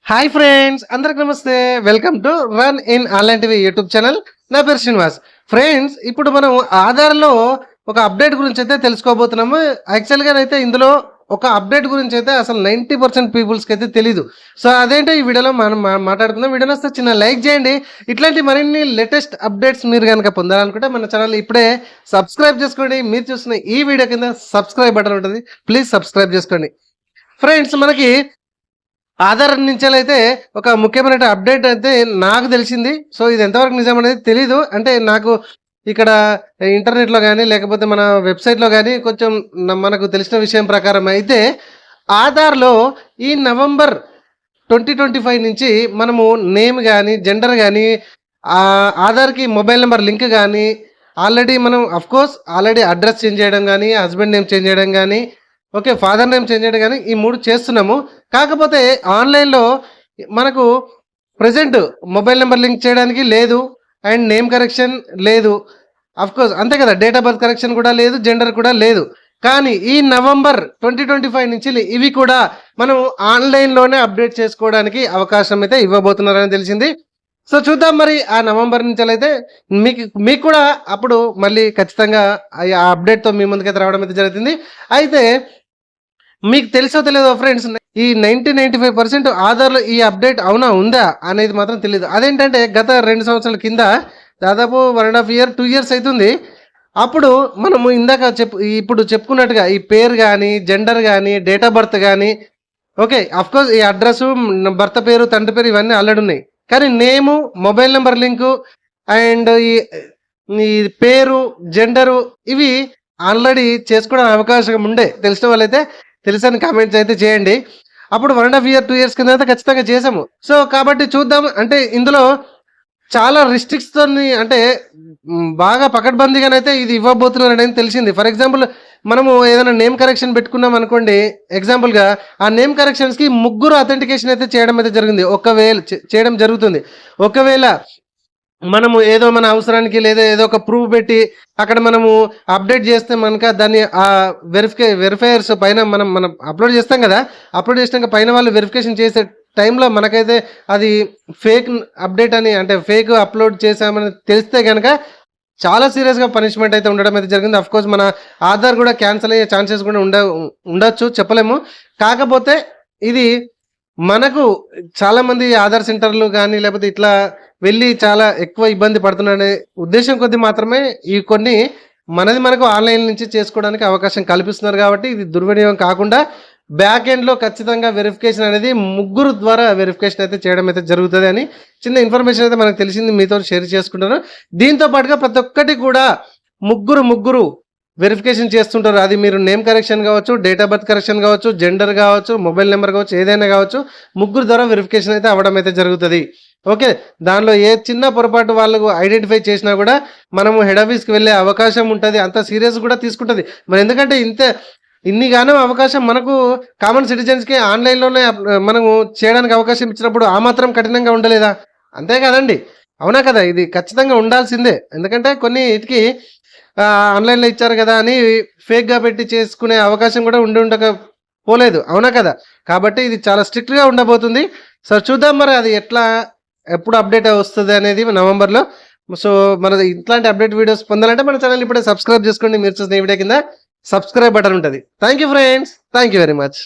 Hi friends, అందరికి నమస్తే. Welcome to run in online TV YouTube channel. నా పేరు శ్రీనివాస్. ఫ్రెండ్స్, ఇప్పుడు మనం ఆధార్లో ఒక అప్డేట్ గురించి అయితే తెలుసుకోబోతున్నాము. యాక్చువల్గా అయితే ఇందులో ఒక అప్డేట్ గురించి అయితే అసలు 90% పీపుల్స్కి అయితే తెలీదు. సో అదేంటో ఈ వీడియోలో మనం మాట్లాడుకుందాం. వీడియోని వస్తే చిన్న లైక్ చేయండి. ఇట్లాంటి మరిన్ని లేటెస్ట్ అప్డేట్స్ మీరు కనుక పొందాలనుకుంటే మన ఛానల్ ఇప్పుడే సబ్స్క్రైబ్ చేసుకోండి. మీరు చూస్తున్న ఈ వీడియో కింద సబ్స్క్రైబ్ బటన్ ఉంటుంది, ప్లీజ్ సబ్స్క్రైబ్ చేసుకోండి. ఫ్రెండ్స్, మనకి ఆధార్ నుంచి అయితే ఒక ముఖ్యమైన అప్డేట్ అయితే నాకు తెలిసింది. సో ఇది ఎంతవరకు నిజం అనేది తెలీదు. అంటే నాకు ఇక్కడ ఇంటర్నెట్లో కానీ లేకపోతే మన వెబ్సైట్లో కానీ కొంచెం మనకు తెలిసిన విషయం ప్రకారం అయితే ఆధార్లో ఈ నవంబర్ 2025 నుంచి మనము నేమ్ కానీ జెండర్ కానీ ఆధార్కి మొబైల్ నెంబర్ లింక్ కానీ ఆల్రెడీ మనం ఆల్రెడీ అడ్రస్ చేంజ్ చేయడం కానీ హస్బెండ్ నేమ్ చేంజ్ చేయడం కానీ ఫాదర్ నేమ్ చేంజ్ చేయడం కానీ ఈ 3 చేస్తున్నాము. కాకపోతే ఆన్లైన్లో మనకు ప్రజెంట్ మొబైల్ నెంబర్ లింక్ చేయడానికి లేదు, అండ్ నేమ్ కరెక్షన్ లేదు, అంతే కదా, డేట్ ఆఫ్ బర్త్ కరెక్షన్ కూడా లేదు, జెండర్ కూడా లేదు. కానీ ఈ నవంబర్ 2025 నుంచి ఇవి కూడా మనం ఆన్లైన్లోనే అప్డేట్ చేసుకోవడానికి అవకాశం అయితే ఇవ్వబోతున్నారని తెలిసింది. సో చూద్దాం, మరి ఆ నవంబర్ నుంచి అయితే మీకు కూడా అప్పుడు మళ్ళీ ఖచ్చితంగా ఆ అప్డేట్తో మీ ముందుకైతే రావడం అయితే జరుగుతుంది. అయితే మీకు తెలుసో తెలియదో ఫ్రెండ్స్, ఈ 95% ఆధార్లో ఈ అప్డేట్ అవునా ఉందా అనేది మాత్రం తెలియదు. అదేంటంటే గత 2 సంవత్సరాల కింద దాదాపు 1.5 year 2 years అవుతుంది. అప్పుడు మనము ఇందాక ఇప్పుడు చెప్పుకున్నట్టుగా ఈ పేరు కానీ జెండర్ కానీ డేట్ ఆఫ్ బర్త్ కానీ ఈ అడ్రస్, భర్త పేరు, తండ్రి పేరు ఇవన్నీ ఆల్రెడీ ఉన్నాయి. కానీ నేము, మొబైల్ నెంబర్ లింకు అండ్ ఈ పేరు, జెండరు ఇవి ఆల్రెడీ చేసుకోవడానికి అవకాశం ఉండే. తెలిసిన వాళ్ళైతే తెలుసని కామెంట్స్ అయితే చేయండి. అప్పుడు 1.5 year 2 years కింద అయితే ఖచ్చితంగా చేసాము. సో కాబట్టి చూద్దాం. అంటే ఇందులో చాలా రిస్ట్రిక్ట్స్తో, అంటే బాగా పకడ్బందీగానైతే ఇది ఇవ్వబోతున్నారని తెలిసింది. ఫర్ ఎగ్జాంపుల్, మనము ఏదైనా నేమ్ కరెక్షన్ పెట్టుకున్నాం అనుకోండి, ఎగ్జాంపుల్గా ఆ నేమ్ కరెక్షన్స్కి 3 అథెంటికేషన్ అయితే చేయడం అయితే జరిగింది. చేయడం జరుగుతుంది. ఒకవేళ మనము ఏదో మన అవసరానికి లేదా ఏదో ఒక ప్రూఫ్ పెట్టి అక్కడ మనము అప్డేట్ చేస్తే మనక దాన్ని ఆ వెరిఫైయర్స్ పైన మనం అప్లోడ్ చేస్తాం కదా, అప్లోడ్ చేసినాక పైన వాళ్ళు వెరిఫికేషన్ చేసే టైంలో మనకైతే అది ఫేక్ అప్డేట్ అని, అంటే ఫేక్ అప్లోడ్ చేసామని తెలిస్తే కనుక చాలా సీరియస్గా పనిష్మెంట్ అయితే ఉండడం అయితే జరిగింది. మన ఆధార్ కూడా క్యాన్సిల్ అయ్యే ఛాన్సెస్ కూడా ఉండొచ్చు, చెప్పలేము. కాకపోతే ఇది మనకు చాలామంది ఆధార్ సెంటర్లు కానీ లేకపోతే ఇట్లా వెళ్ళి చాలా ఎక్కువ ఇబ్బంది పడుతున్నారనే ఉద్దేశం కొద్ది మాత్రమే ఈ కొన్ని మనకు ఆన్లైన్ నుంచి చేసుకోవడానికి అవకాశం కల్పిస్తున్నారు. కాబట్టి ఇది దుర్వినియోగం కాకుండా బ్యాక్ ఎండ్లో ఖచ్చితంగా వెరిఫికేషన్ అనేది 3 ద్వారా వెరిఫికేషన్ అయితే చేయడం అయితే జరుగుతుంది అని చిన్న ఇన్ఫర్మేషన్ అయితే మనకు తెలిసింది, మీతో షేర్ చేసుకుంటాను. దీంతో పాటుగా ప్రతి ఒక్కటి కూడా 3 వెరిఫికేషన్ చేస్తుంటారు. అది మీరు నేమ్ కరెక్షన్ కావచ్చు, డేట్ ఆఫ్ బర్త్ కరెక్షన్ కావచ్చు, జెండర్ కావచ్చు, మొబైల్ నెంబర్ కావచ్చు, ఏదైనా కావచ్చు, 3 ద్వారా వెరిఫికేషన్ అయితే అవ్వడం అయితే జరుగుతుంది. దానిలో ఏ చిన్న పొరపాటు వాళ్ళకు ఐడెంటిఫై చేసినా కూడా మనము హెడ్ ఆఫీస్కి వెళ్ళే అవకాశం ఉంటుంది. అంత సీరియస్ కూడా తీసుకుంటుంది. మరి ఎందుకంటే ఇన్నిగానో అవకాశం మనకు కామన్ సిటిజన్స్కి ఆన్లైన్లోనే మనము చేయడానికి అవకాశం ఇచ్చినప్పుడు ఆ మాత్రం కఠినంగా ఉండలేదా? అంతే కదండి, అవునా కదా? ఇది ఖచ్చితంగా ఉండాల్సిందే. ఎందుకంటే కొన్ని ఇటుకి ఆన్లైన్లో ఇచ్చారు కదా అని ఫేక్గా పెట్టి చేసుకునే అవకాశం కూడా ఉండకపోలేదు, అవునా కదా? కాబట్టి ఇది చాలా స్ట్రిక్ట్గా ఉండబోతుంది. సో చూద్దాం, మరి అది ఎప్పుడు అప్డేట్ వస్తుంది అనేది నవంబర్లో. సో మన ఇట్లాంటి అప్డేట్ వీడియోస్ పొందాలంటే మన ఛానల్ ఇప్పుడే సబ్స్క్రైబ్ చేసుకోండి. మీరు చూసిన ఈ వీడియో కింద సబ్స్క్రైబ్ బటన్ ఉంటుంది. Thank you friends, thank you very much.